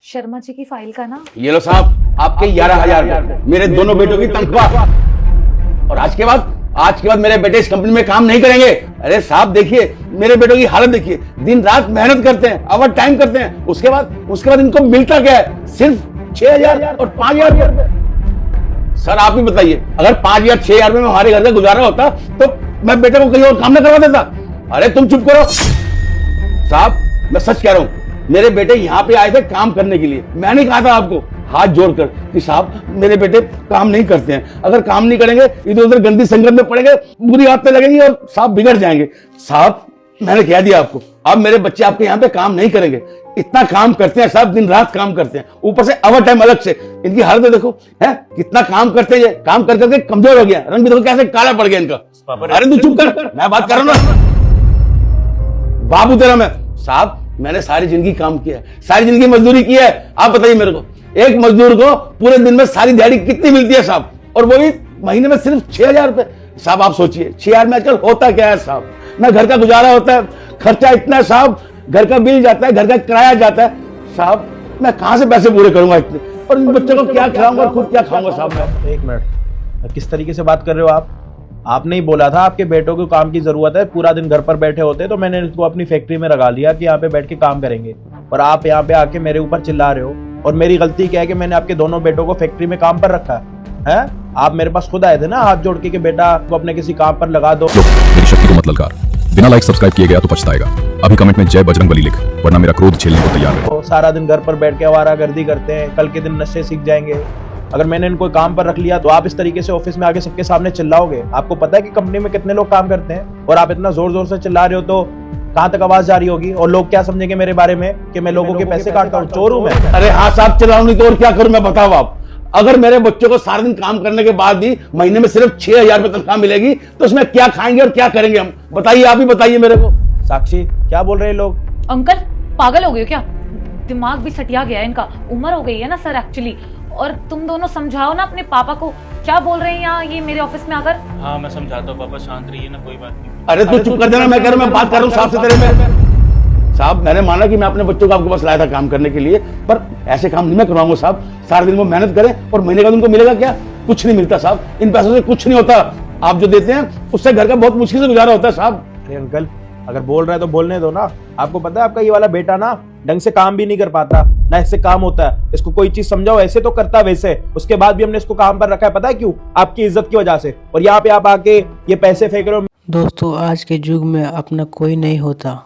शर्मा जी की फाइल का ना। ये लो साहब, आपके 11,000 मेरे दोनों बेटों की तनख्वाह। और आज के बाद मेरे बेटे इस कंपनी में काम नहीं करेंगे। अरे साहब देखिए, मेरे बेटों की हालत देखिए, दिन रात मेहनत करते हैं, ओवर टाइम करते हैं, उसके बाद इनको मिलता क्या है? सिर्फ 6,000 और 5,000। सर आप ही बताइए, अगर 5 या 6,000 में हमारे घर का गुजारा होता तो मैं बेटे को कहीं और काम न करवा देता। अरे तुम चुप करो साहब, मैं सच कह रहा हूं, मेरे बेटे यहाँ पे आए थे काम करने के लिए। मैंने कहा था आपको हाथ जोड़कर कि साहब मेरे बेटे काम नहीं करते हैं, अगर काम नहीं करेंगे इधर उधर गंदी संगत में पड़ेंगे, बुरी आदतें लगेंगी और साहब बिगड़ जाएंगे। साहब मैंने कह दिया आपको, अब मेरे बच्चे आपके यहाँ पे काम नहीं करेंगे। इतना काम करते हैं साहब, दिन रात काम करते हैं, ऊपर से ओवर टाइम अलग से। इनकी हालत देखो है, कितना काम करते हैं, ये काम कर करके कमजोर हो गया, रंग भी देखो कैसे काला पड़ गया इनका। अरे तू चुप कर, मैं बात कर रहा हूं ना। बाबू तेरा मैं साहब, मैंने सारी जिंदगी काम किया है, सारी जिंदगी मजदूरी की है। आप बताइए मेरे को, एक मजदूर को पूरे दिन में सारी दिहाड़ी कितनी मिलती है साहब? और वो भी महीने में सिर्फ 6,000 रुपए। साहब आप सोचिए 6,000 में आजकल होता क्या है साहब? ना घर का गुजारा होता है, खर्चा इतना है साहब, घर का बिल जाता है, घर का किराया जाता है साहब, मैं कहां से पैसे पूरे करूंगा इतने? और इन बच्चों को क्या खिलाऊंगा, खुद क्या खाऊंगा साहब मैं? एक मिनट, किस तरीके से बात कर रहे हो आप? आपने ही बोला था आपके बेटों को काम की जरूरत है, पूरा दिन घर पर बैठे होते, तो मैंने इनको अपनी फैक्ट्री में लगा लिया कि यहाँ पे बैठ के काम करेंगे। और आप यहाँ पे आके मेरे ऊपर चिल्ला रहे हो। और मेरी गलती क्या है कि मैंने आपके दोनों बेटों को फैक्ट्री में काम पर रखा है? आप मेरे पास खुद आए थे ना हाथ जोड़ के कि बेटा को अपने किसी काम पर लगा दो। मेरी शक्ति को मत ललकार, बिना लाइक सब्सक्राइब किए गया तो पछताएगा। अभी कमेंट में जय बजरंगबली लिख, वरना मेरा क्रोध झेलने को तैयार है। तो सारा दिन घर पर बैठ के आवारागर्दी करते हैं, कल के दिन नशे सीख जाएंगे। अगर मैंने इनको काम पर रख लिया तो आप इस तरीके से ऑफिस में आके सबके सामने चिल्लाओगे? आपको पता है कि कंपनी में कितने लोग काम करते हैं? और आप इतना जोर जोर से चिल्ला रहे हो तो कहां तक आवाज जा रही होगी? और लोग क्या समझेंगे मेरे बारे में कि मैं लोगों के पैसे काटता हूँ, चोर हूं मैं? अरे हाँ साहब, चलाऊं नहीं तो और क्या करूं मैं, बताओ आप। अगर मेरे बच्चों को सारा दिन काम करने के बाद भी महीने में सिर्फ 6,000 रुपए तनख्वाह मिलेगी तो उसमें क्या खाएंगे और क्या करेंगे हम? बताइए, आप ही बताइए मेरे को। साक्षी, क्या बोल रहे हैं लोग? अंकल पागल हो गए हो क्या? दिमाग भी सटिया गया है इनका, उम्र हो गई है ना सर एक्चुअली। और तुम दोनों समझाओ ना अपने पापा को, क्या बोल रहे हैं यहाँ ये मेरे ऑफिस में आकर। हाँ मैं समझाता हूँ पापा, शांत रहिए ना, कोई बात नहीं। अरे तू चुप कर देना, मैं कह रहा हूं, मैं बात कर रहा हूँ साहब से तेरे में। साहब मैंने माना कि मैं अपने बच्चों को आपके पास लाया था काम करने के लिए, पर ऐसे काम नहीं मैं करवाऊंगा साहब। सारा दिन वो मेहनत करें और महीने का उनको मिलेगा क्या? कुछ नहीं मिलता साहब, इन पैसों से कुछ नहीं होता। आप जो देते हैं उससे घर का बहुत मुश्किल से गुजारा होता है साहब। अरे अंकल, अगर बोल रहा है तो बोलने दो ना। आपको पता है आपका ये वाला बेटा ना ढंग से काम भी नहीं कर पाता, ना इससे काम होता है। इसको कोई चीज समझाओ ऐसे तो करता वैसे, उसके बाद भी हमने इसको काम पर रखा है। पता है क्यों? आपकी इज्जत की वजह से। और यहाँ पे आप आके ये पैसे फेंक रहे हो। दोस्तों आज के युग में अपना कोई नहीं होता।